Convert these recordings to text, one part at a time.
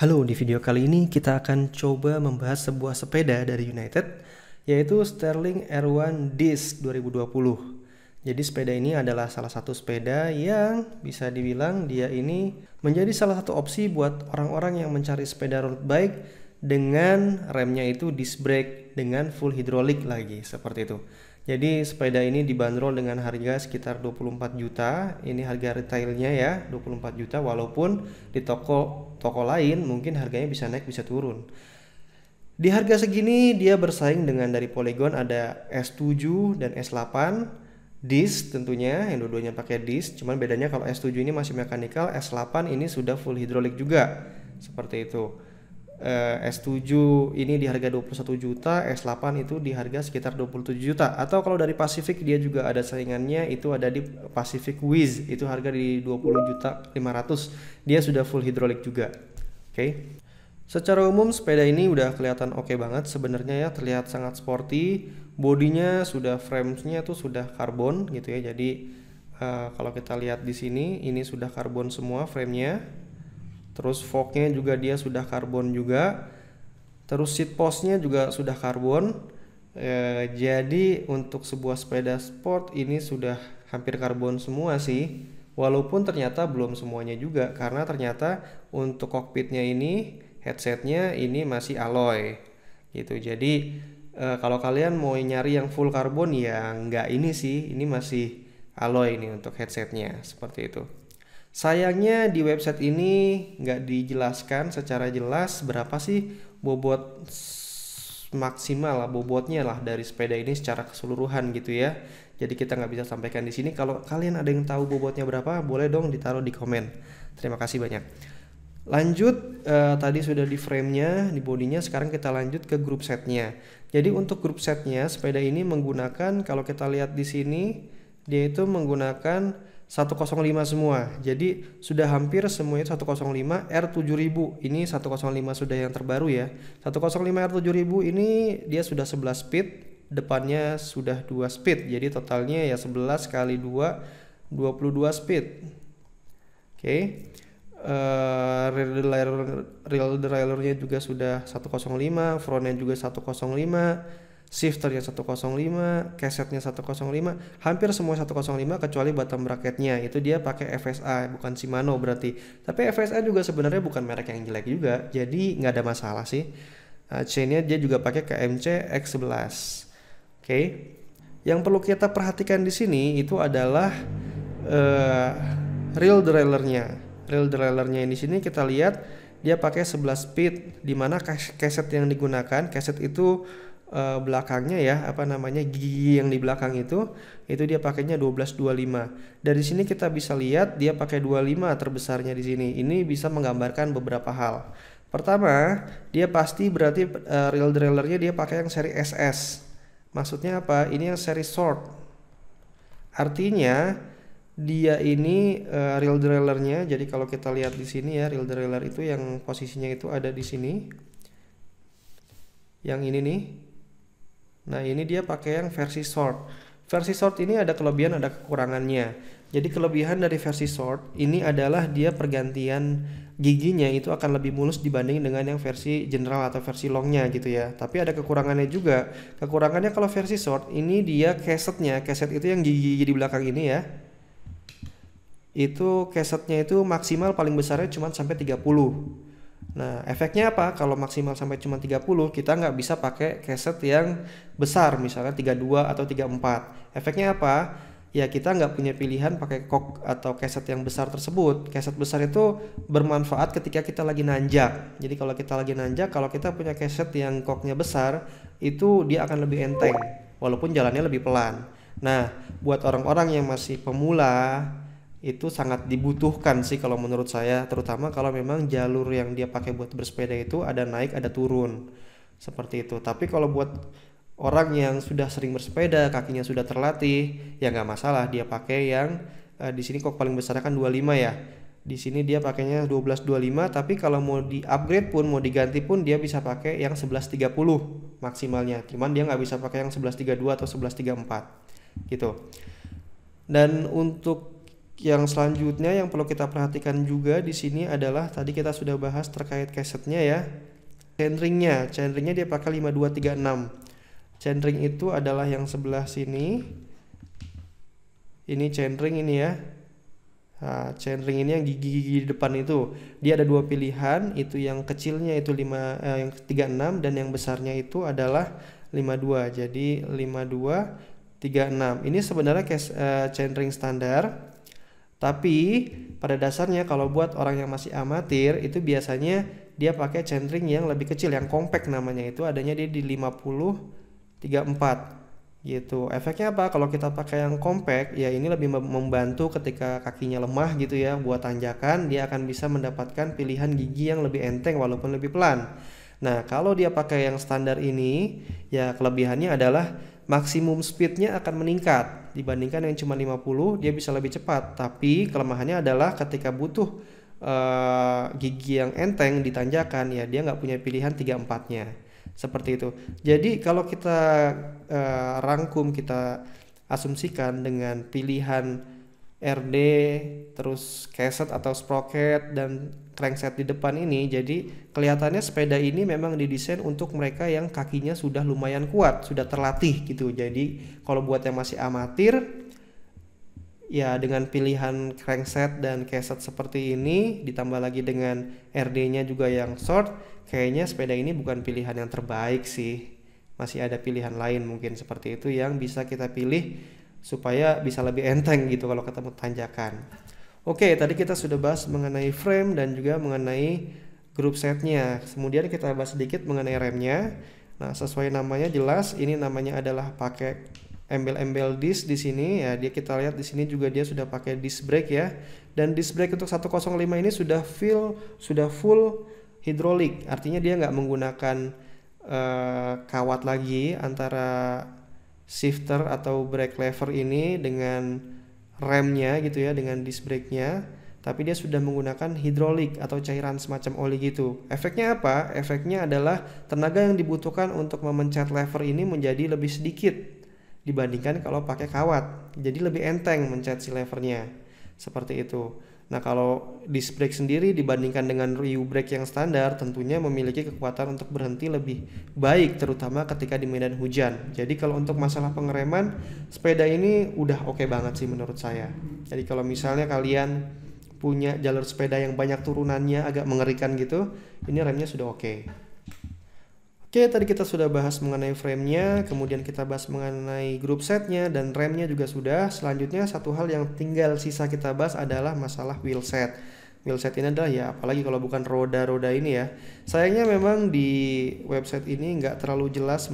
Halo, di video kali ini kita akan coba membahas sebuah sepeda dari United, yaitu Sterling R1 Disc 2020. Jadi sepeda ini adalah salah satu sepeda yang bisa dibilang dia ini menjadi salah satu opsi buat orang-orang yang mencari sepeda road bike dengan remnya itu disc brake dengan full hidrolik lagi, seperti itu. Jadi sepeda ini dibanderol dengan harga sekitar 24 juta. Ini harga retailnya ya, 24 juta, walaupun di toko lain mungkin harganya bisa naik bisa turun. Di harga segini dia bersaing dengan dari Polygon ada S7 dan S8 disc tentunya, yang dua-duanya pakai disc. Cuman bedanya kalau S7 ini masih mechanical, S8 ini sudah full hidrolik juga. Seperti itu. S7 ini di harga 21 juta, S8 itu di harga sekitar 27 juta. Atau kalau dari Pacific dia juga ada saingannya, itu ada di Pacific Wiz, itu harga di 20 juta 500. Dia sudah full hidrolik juga. Oke. Secara umum sepeda ini udah kelihatan oke banget sebenarnya ya, terlihat sangat sporty. Bodinya sudah, framesnya tuh sudah karbon gitu ya. Jadi kalau kita lihat di sini ini sudah karbon semua framenya. Terus forknya juga dia sudah karbon juga. Terus seat postnya juga sudah karbon. Jadi untuk sebuah sepeda sport ini sudah hampir karbon semua sih. Walaupun ternyata belum semuanya juga, karena ternyata untuk kokpitnya ini, headsetnya ini masih alloy gitu. Jadi kalau kalian mau nyari yang full karbon ya nggak ini sih, ini masih alloy ini untuk headsetnya, seperti itu. Sayangnya di website ini nggak dijelaskan secara jelas berapa sih bobot maksimal lah, bobotnya lah dari sepeda ini secara keseluruhan gitu ya. Jadi kita nggak bisa sampaikan di sini. Kalau kalian ada yang tahu bobotnya berapa, boleh dong ditaruh di komen. Terima kasih banyak. Lanjut, tadi sudah di framenya, di bodinya. Sekarang kita lanjut ke grup setnya. Jadi untuk grup setnya sepeda ini menggunakan, kalau kita lihat di sini, dia itu menggunakan 105 semua. Jadi sudah hampir semuanya 105 R7000. Ini 105 sudah yang terbaru ya. 105 R7000 ini dia sudah 11 speed, depannya sudah 2 speed. Jadi totalnya ya 11 kali 2 22 speed. Oke. Rear derailleurnya juga sudah 105, frontnya juga 105, shifternya 105, casetnya 105, hampir semua 105 kecuali bottom bracketnya. Itu dia pakai FSA, bukan Shimano berarti. Tapi FSA juga sebenarnya bukan merek yang jelek juga, jadi nggak ada masalah sih. Chainnya dia juga pakai KMC X11. Oke. Yang perlu kita perhatikan di sini itu adalah rear derailleurnya. Rear derailleurnya di sini kita lihat dia pakai 11 speed, dimana caset yang digunakan, caset itu belakangnya ya, apa namanya, gigi yang di belakang itu dia pakainya 1225. Dari sini kita bisa lihat dia pakai 25 terbesarnya di sini. Ini bisa menggambarkan beberapa hal. Pertama, dia pasti berarti rear derailleurnya dia pakai yang seri SS. Maksudnya apa? Ini yang seri short. Artinya dia ini rear derailleurnya. Jadi kalau kita lihat di sini ya, rear derailleur itu yang posisinya itu ada di sini. Yang ini nih. Nah, ini dia pakai yang versi short. Versi short ini ada kelebihan, ada kekurangannya. Jadi kelebihan dari versi short ini adalah dia pergantian giginya itu akan lebih mulus dibanding dengan yang versi general atau versi longnya gitu ya. Tapi ada kekurangannya juga. Kekurangannya kalau versi short ini dia casetnya, caset itu yang gigi di belakang ini ya. Itu casetnya itu maksimal paling besarnya cuma sampai 30. Nah, efeknya apa? Kalau maksimal sampai cuma 30, kita nggak bisa pakai caset yang besar, misalnya 32 atau 34. Efeknya apa? Ya kita nggak punya pilihan pakai kok atau caset yang besar tersebut. Caset besar itu bermanfaat ketika kita lagi nanjak. Jadi kalau kita lagi nanjak, kalau kita punya caset yang koknya besar, itu dia akan lebih enteng, walaupun jalannya lebih pelan. Nah, buat orang-orang yang masih pemula, itu sangat dibutuhkan sih kalau menurut saya, terutama kalau memang jalur yang dia pakai buat bersepeda itu ada naik ada turun seperti itu. Tapi kalau buat orang yang sudah sering bersepeda, kakinya sudah terlatih, ya nggak masalah dia pakai yang di sini kok paling besarnya kan 25 ya. Di sini dia pakainya 1225, tapi kalau mau di upgrade pun, mau diganti pun dia bisa pakai yang 1130 maksimalnya. Cuman dia nggak bisa pakai yang 1132 atau 1134 gitu. Dan untuk Yang selanjutnya yang perlu kita perhatikan juga di sini adalah tadi kita sudah bahas terkait casetnya ya. Chainringnya dia pakai 5236. Chainring itu adalah yang sebelah sini. Ini chainring ini ya. Nah, chainring ini yang gigi-gigi di depan itu. Dia ada dua pilihan, itu yang kecilnya itu yang 36 dan yang besarnya itu adalah 52. Jadi 5236. Ini sebenarnya chainring standar. Tapi pada dasarnya kalau buat orang yang masih amatir itu biasanya dia pakai chainring yang lebih kecil, yang compact namanya, itu adanya dia di 5034 gitu. Efeknya apa? Kalau kita pakai yang compact ya ini lebih membantu ketika kakinya lemah gitu ya, buat tanjakan dia akan bisa mendapatkan pilihan gigi yang lebih enteng walaupun lebih pelan. Nah kalau dia pakai yang standar ini ya kelebihannya adalah maksimum speednya akan meningkat dibandingkan yang cuma 50, dia bisa lebih cepat. Tapi kelemahannya adalah ketika butuh gigi yang enteng di tanjakan ya dia nggak punya pilihan 34-nya seperti itu. Jadi kalau kita rangkum, kita asumsikan dengan pilihan RD terus cassette atau sprocket dan crankset di depan ini, jadi kelihatannya sepeda ini memang didesain untuk mereka yang kakinya sudah lumayan kuat, sudah terlatih gitu. Jadi kalau buat yang masih amatir ya dengan pilihan crankset dan cassette seperti ini ditambah lagi dengan RD-nya juga yang short, kayaknya sepeda ini bukan pilihan yang terbaik sih. Masih ada pilihan lain mungkin seperti itu yang bisa kita pilih supaya bisa lebih enteng gitu kalau ketemu tanjakan. Oke, tadi kita sudah bahas mengenai frame dan juga mengenai group setnya. Kemudian kita bahas sedikit mengenai remnya. Nah, sesuai namanya jelas, ini namanya adalah pakai embel-embel disc di sini ya. Kita lihat di sini juga dia sudah pakai disc brake ya. Dan disc brake untuk 105 ini sudah full hidrolik. Artinya dia nggak menggunakan kawat lagi antara shifter atau brake lever ini dengan remnya gitu ya, dengan disc brake-nya, tapi dia sudah menggunakan hidrolik atau cairan semacam oli gitu. Efeknya apa? Efeknya adalah tenaga yang dibutuhkan untuk memencet lever ini menjadi lebih sedikit dibandingkan kalau pakai kawat. Jadi lebih enteng mencet si levernya. Seperti itu. Nah, kalau disc brake sendiri dibandingkan dengan U-brake yang standar tentunya memiliki kekuatan untuk berhenti lebih baik, terutama ketika di medan hujan. Jadi kalau untuk masalah pengereman, sepeda ini udah oke banget sih menurut saya. Jadi kalau misalnya kalian punya jalur sepeda yang banyak turunannya agak mengerikan gitu, ini remnya sudah oke. Oke, tadi kita sudah bahas mengenai frame-nya, kemudian kita bahas mengenai group set-nya dan remnya juga sudah. Selanjutnya satu hal yang tinggal sisa kita bahas adalah masalah wheel set. Wheel set ini adalah ya apalagi kalau bukan roda-roda ini ya. Sayangnya memang di website ini nggak terlalu jelas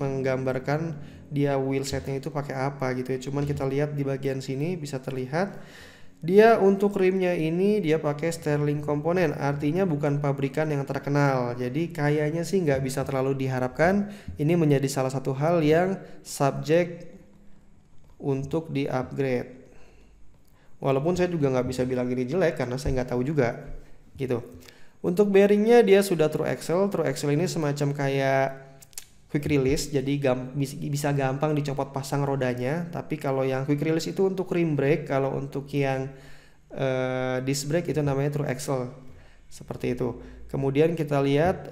menggambarkan dia wheel set-nya itu pakai apa gitu ya. Cuman kita lihat di bagian sini bisa terlihat. Dia untuk rimnya ini dia pakai Sterling komponen, artinya bukan pabrikan yang terkenal. Jadi kayaknya sih nggak bisa terlalu diharapkan. Ini menjadi salah satu hal yang subjek untuk di-upgrade. Walaupun saya juga nggak bisa bilang ini jelek karena saya nggak tahu juga, gitu. Untuk bearingnya dia sudah true axle. True axle ini semacam kayak quick release, jadi bisa gampang dicopot pasang rodanya. Tapi kalau yang quick release itu untuk rim brake, kalau untuk yang disc brake itu namanya true axle, seperti itu. Kemudian kita lihat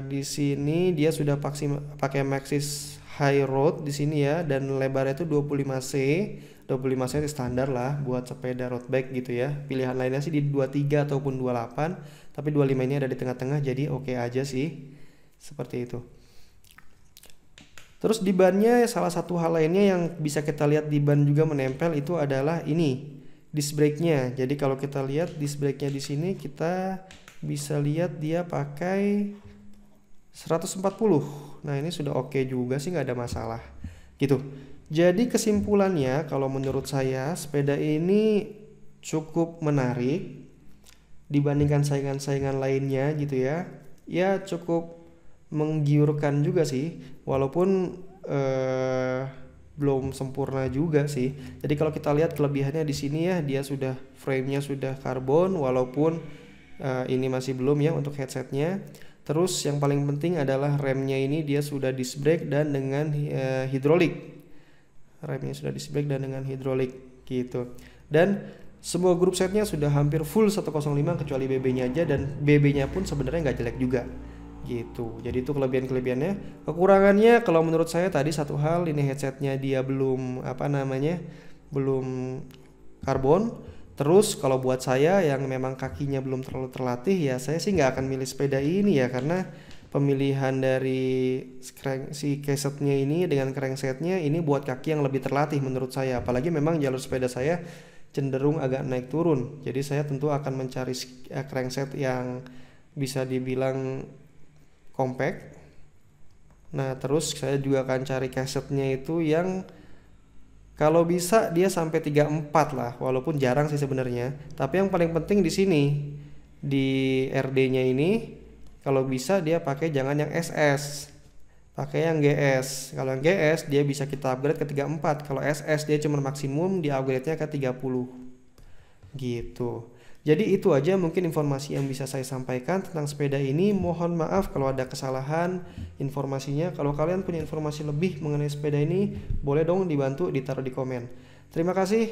di sini dia sudah pakai Maxxis high road di sini ya, dan lebarnya itu 25 cm itu standar lah buat sepeda road bike gitu ya. Pilihan lainnya sih di 23 ataupun 28, tapi 25 ini ada di tengah-tengah, jadi oke aja sih, seperti itu. Terus di bannya salah satu hal lainnya yang bisa kita lihat di ban juga menempel itu adalah ini disc brake-nya. Jadi kalau kita lihat disc brake-nya di sini kita bisa lihat dia pakai 140. Nah, ini sudah oke juga sih, nggak ada masalah. Gitu. Jadi kesimpulannya kalau menurut saya sepeda ini cukup menarik dibandingkan saingan-saingan lainnya gitu ya. Ya cukup menggiurkan juga sih, walaupun belum sempurna juga sih. Jadi kalau kita lihat kelebihannya di sini ya, dia sudah frame-nya sudah karbon, walaupun ini masih belum ya untuk headsetnya. Terus yang paling penting adalah remnya ini dia sudah disc brake dan dengan hidrolik. Remnya sudah disc brake dan dengan hidrolik gitu. Dan Semua grup setnya sudah hampir full 105 kecuali BB-nya aja, dan BB-nya pun sebenarnya nggak jelek juga gitu. Jadi itu kelebihannya. Kekurangannya kalau menurut saya tadi satu hal, ini headsetnya dia belum belum karbon. Terus kalau buat saya yang memang kakinya belum terlalu terlatih, ya saya sih nggak akan milih sepeda ini ya, karena pemilihan dari si casetnya ini dengan cranksetnya ini buat kaki yang lebih terlatih menurut saya. Apalagi memang jalur sepeda saya cenderung agak naik turun, jadi saya tentu akan mencari crankset yang bisa dibilang compact. Nah terus saya juga akan cari casetnya itu yang kalau bisa dia sampai 34 lah, walaupun jarang sih sebenarnya. Tapi yang paling penting di sini di RD-nya ini kalau bisa dia pakai jangan yang SS, pakai yang GS. Kalau yang GS dia bisa kita upgrade ke 34. Kalau SS dia cuma maksimum di upgrade-nya ke 30 gitu. Jadi itu aja mungkin informasi yang bisa saya sampaikan tentang sepeda ini. Mohon maaf kalau ada kesalahan informasinya. Kalau kalian punya informasi lebih mengenai sepeda ini, boleh dong dibantu ditaruh di komen. Terima kasih.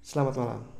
Selamat malam.